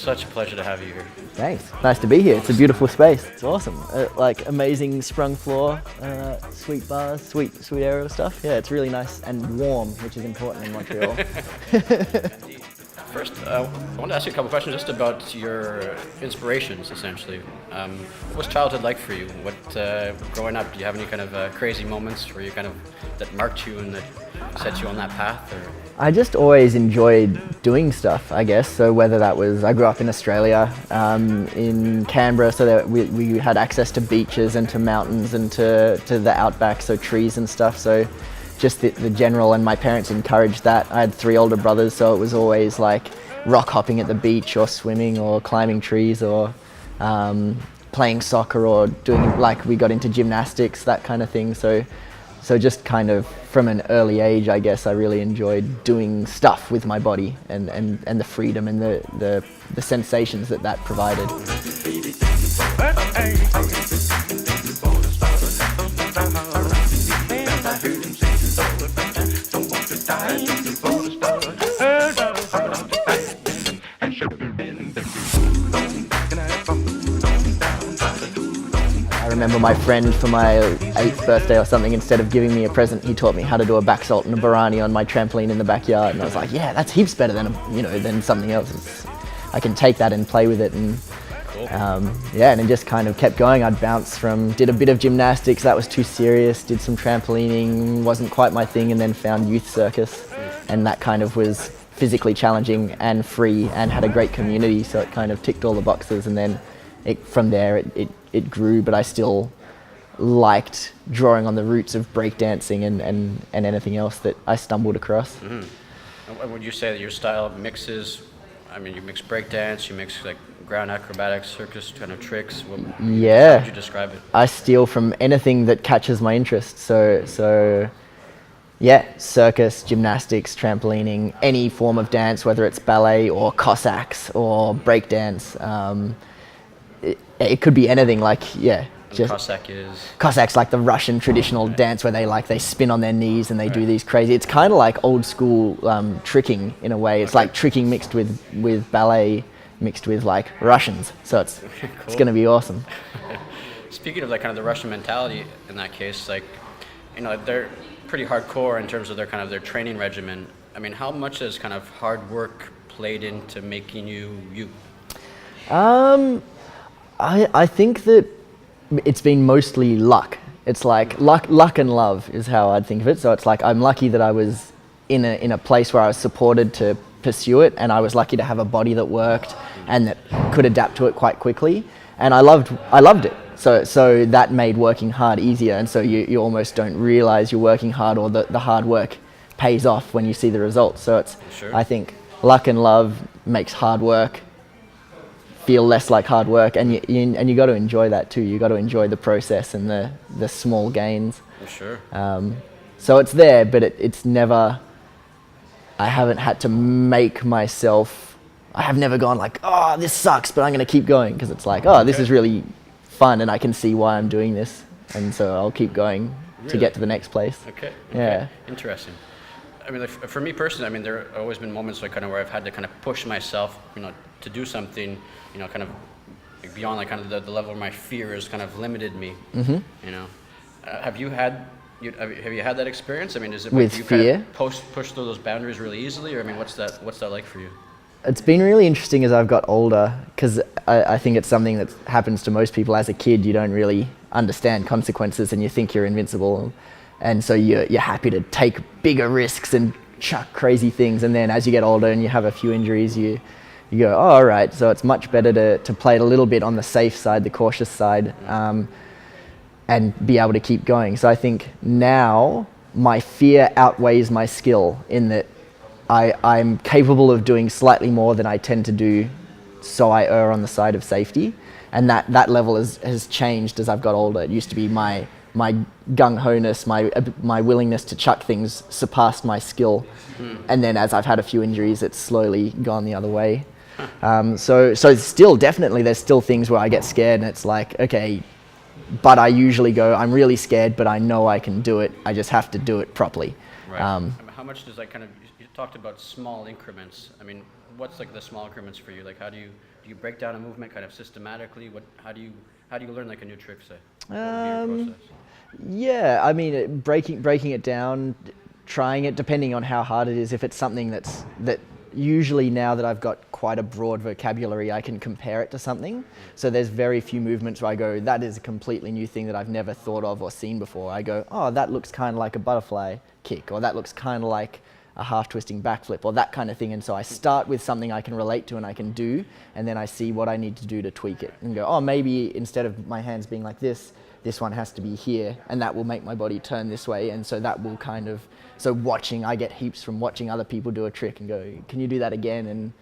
such a pleasure to have you here. Thanks. Nice to be here. It's a beautiful space. It's awesome. Like amazing sprung floor, sweet bars, sweet aerial stuff. Yeah, it's really nice and warm, which is important in Montreal. First, I want to ask you a couple questions just about your inspirations, essentially. What was childhood like for you? What, growing up, do you have any kind of crazy moments where you kind of, that marked you and that set you on that path? Or? I just always enjoyed doing stuff, I guess. So whether that was, I grew up in Australia, in Canberra, so that we had access to beaches and to mountains and to the outback, so trees and stuff. So just the general, and my parents encouraged that. I had 3 older brothers, so it was always like rock hopping at the beach or swimming or climbing trees or playing soccer or doing, like we got into gymnastics, that kind of thing. So just kind of from an early age, I guess I really enjoyed doing stuff with my body and the freedom and the sensations that provided. I remember my friend for my 8th birthday or something, instead of giving me a present, he taught me how to do a back salt and a Barani on my trampoline in the backyard, and I was like, yeah, that's heaps better than than something else. I can take that and play with it, and yeah, and it just kind of kept going. I'd bounce did a bit of gymnastics, that was too serious, did some trampolining, wasn't quite my thing, and then found youth circus, and that kind of was physically challenging and free and had a great community, so it kind of ticked all the boxes, and then from there it grew, but I still liked drawing on the roots of breakdancing and anything else that I stumbled across. Mm-hmm. And would you say that your style mixes, I mean, you mix breakdance, you mix like ground acrobatics, circus kind of tricks? Yeah. How would you describe it? I steal from anything that catches my interest. So yeah, circus, gymnastics, trampolining, any form of dance, whether it's ballet or Cossacks or breakdance. It could be anything, like, yeah. Cossack's like the Russian traditional dance where they spin on their knees and they do these crazy, it's kind of like old school tricking in a way. It's like tricking mixed with ballet, mixed with like Russians. So it's cool. It's going to be awesome. Speaking of like kind of the Russian mentality in that case, like, they're pretty hardcore in terms of their training regimen. I mean, how much has kind of hard work played into making you? I think that it's been mostly luck. It's like luck and love is how I'd think of it. So it's like I'm lucky that I was in a place where I was supported to pursue it, and I was lucky to have a body that worked and that could adapt to it quite quickly. And I loved it. So that made working hard easier, and so you almost don't realize you're working hard, or the hard work pays off when you see the results. So it's Sure. I think luck and love makes hard work feel less like hard work, and you got to enjoy that too. You got to enjoy the process and the small gains. Sure. So it's there, but it's never. I haven't had to make myself. I have never gone like, oh, this sucks, but I'm going to keep going, because it's like, oh, this is really fun, and I can see why I'm doing this, and so I'll keep going to get to the next place. Okay. Yeah. Interesting. I mean, like, for me personally, I mean, there have always been moments like kind of where I've had to kind of push myself, to do something, kind of beyond like kind of the level where my fear has kind of limited me. Mm-hmm. Have you had that experience? I mean, is it with you fear? kind of push through those boundaries really easily, or I mean, what's that like for you? It's been really interesting as I've got older, because I think it's something that happens to most people. As a kid, you don't really understand consequences, and you think you're invincible, and so you're happy to take bigger risks and chuck crazy things. And then as you get older and you have a few injuries, you go, oh, all right, so it's much better to play it a little bit on the safe side, the cautious side, and be able to keep going. So I think now my fear outweighs my skill, in that I'm capable of doing slightly more than I tend to do, so I err on the side of safety. And that level has changed as I've got older. It used to be my gung-ho-ness, my willingness to chuck things surpassed my skill. And then as I've had a few injuries, it's slowly gone the other way. So still, definitely, there's still things where I get scared, and it's like, okay, but I usually go, I'm really scared, but I know I can do it. I just have to do it properly. Right. How much does that kind of, you talked about small increments. I mean, what's like the small increments for you? Like, how do you do you break down a movement kind of systematically? How do you learn like a new trick, say? What would be your process? Yeah, I mean, breaking it down, trying it, depending on how hard it is. If it's something that usually now that I've got quite a broad vocabulary, I can compare it to something. So there's very few movements where I go, that is a completely new thing that I've never thought of or seen before. I go, oh, that looks kind of like a butterfly kick, or that looks kind of like a half twisting backflip, or that kind of thing. And so I start with something I can relate to and I can do, and then I see what I need to do to tweak it and go, oh, maybe instead of my hands being like this one has to be here, and that will make my body turn this way. And so that will kind of, so watching, I get heaps from watching other people do a trick and go, can you do that again? And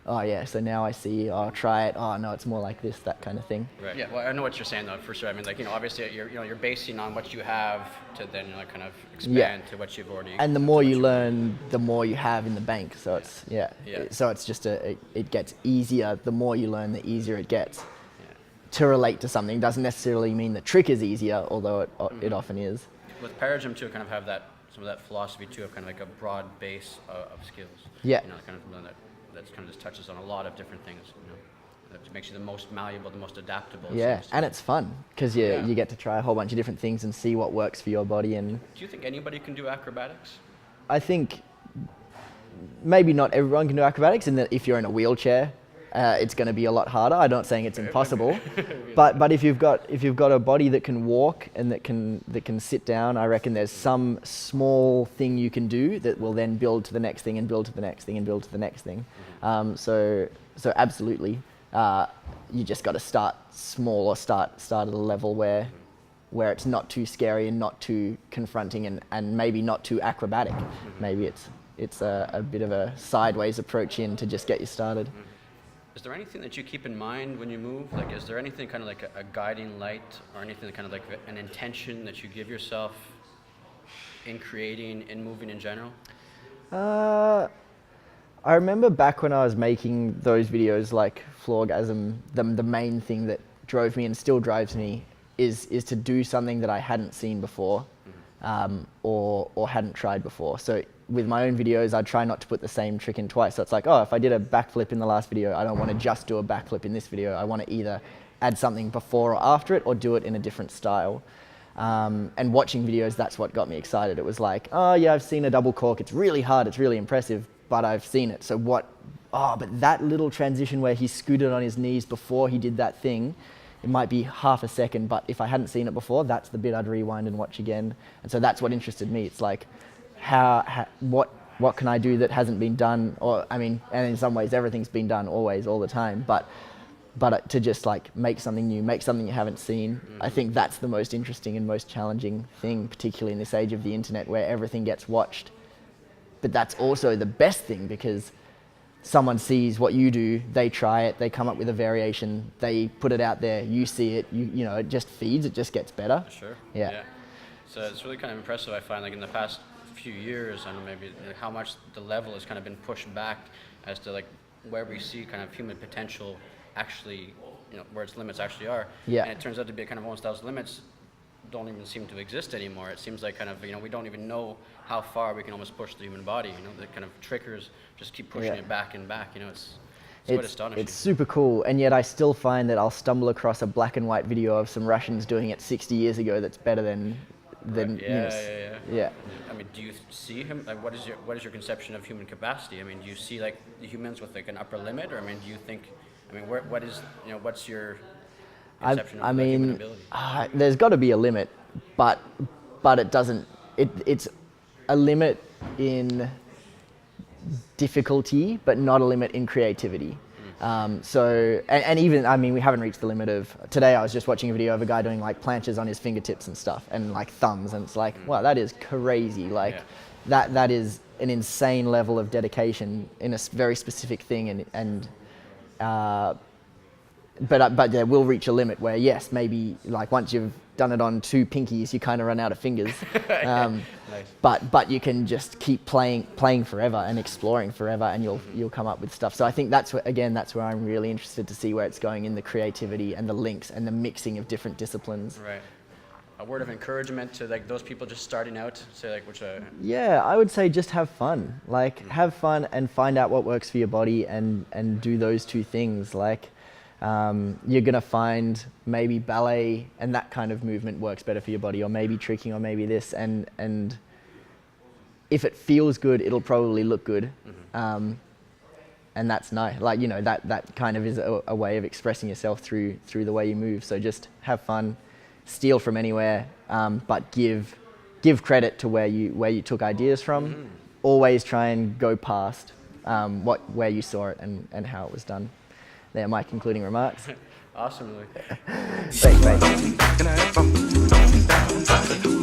oh yeah, so now I see, oh, try it, oh no, it's more like this, that kind of thing. Right. Yeah. Well, I know what you're saying though, for sure. I mean, like, obviously you're basing on what you have to then kind of expand to what you've already. And the more you learn, the more you have in the bank. So it's Yeah. So it's just it gets easier. The more you learn, the easier it gets. To relate to something doesn't necessarily mean the trick is easier, although it often is. With Paragym too, kind of have some of that philosophy too, of kind of like a broad base of skills. Yeah. Kind of learn that kind of just touches on a lot of different things. That makes you the most malleable, the most adaptable. Yeah, and it's fun because you get to try a whole bunch of different things and see what works for your body. And do you think anybody can do acrobatics? I think maybe not everyone can do acrobatics, and that if you're in a wheelchair, it's going to be a lot harder. I'm not saying it's impossible, but if you've got a body that can walk and that can sit down, I reckon there's some small thing you can do that will then build to the next thing and build to the next thing and build to the next thing. So absolutely, you just got to start small or start at a level where it's not too scary and not too confronting and maybe not too acrobatic. Maybe it's a bit of a sideways approach in to just get you started. Is there anything that you keep in mind when you move? Like, is there anything kind of like a guiding light or anything kind of like an intention that you give yourself in creating, in moving in general? I remember back when I was making those videos like Floorgasm, the main thing that drove me and still drives me is to do something that I hadn't seen before, or hadn't tried before. So with my own videos, I try not to put the same trick in twice. So it's like, oh, if I did a backflip in the last video, I don't want to just do a backflip in this video. I want to either add something before or after it, or do it in a different style. And watching videos, that's what got me excited. It was like, oh yeah, I've seen a double cork. It's really hard. It's really impressive, but I've seen it. So what? Oh, but that little transition where he scooted on his knees before he did that thing, it might be half a second, but if I hadn't seen it before, that's the bit I'd rewind and watch again. And so that's what interested me. It's like, what can I do that hasn't been done? Or I mean, and in some ways everything's been done always, all the time, but to just like make something new, make something you haven't seen, I think that's the most interesting and most challenging thing, particularly in this age of the internet where everything gets watched. But that's also the best thing, because someone sees what you do, they try it, they come up with a variation, they put it out there, you see it, you know, it just feeds, it just gets better. Sure. Yeah. So it's really kind of impressive, I find, like in the past few years, I don't know, maybe how much the level has kind of been pushed back as to like where we see kind of human potential actually, where its limits actually are. Yeah. And it turns out to be kind of almost those limits don't even seem to exist anymore. It seems like kind of, we don't even know how far we can almost push the human body, the kind of trickers just keep pushing it back and back, it's quite astonishing. It's super cool, and yet I still find that I'll stumble across a black and white video of some Russians doing it 60 years ago that's better than yeah. I mean, do you see him? Like, what is your conception of human capacity? I mean, do you see like the humans with like an upper limit, or I mean, do you think? I mean, what is what's your conception of human ability? There's got to be a limit, but it doesn't. It's a limit in difficulty, but not a limit in creativity. So even, I mean, we haven't reached the limit of, today I was just watching a video of a guy doing like planches on his fingertips and stuff and like thumbs, and it's like, wow, that is crazy. Like that is an insane level of dedication in a very specific thing. But there will reach a limit where, yes, maybe like once you've done it on 2 pinkies, you kind of run out of fingers. Nice. But you can just keep playing forever and exploring forever, and you'll come up with stuff. So I think that's where I'm really interested to see where it's going in the creativity and the links and the mixing of different disciplines. Right. A word of encouragement to like those people just starting out, say like Yeah, I would say just have fun. Like have fun and find out what works for your body and do those 2 things. Like You're going to find maybe ballet and that kind of movement works better for your body, or maybe tricking, or maybe this. And if it feels good, it'll probably look good. And that's nice. Like, you know, that kind of is a way of expressing yourself through the way you move. So just have fun, steal from anywhere, but give credit to where you took ideas from. Always try and go past where you saw it and how it was done. There are my concluding remarks. Awesome, Louis. Thanks, mate.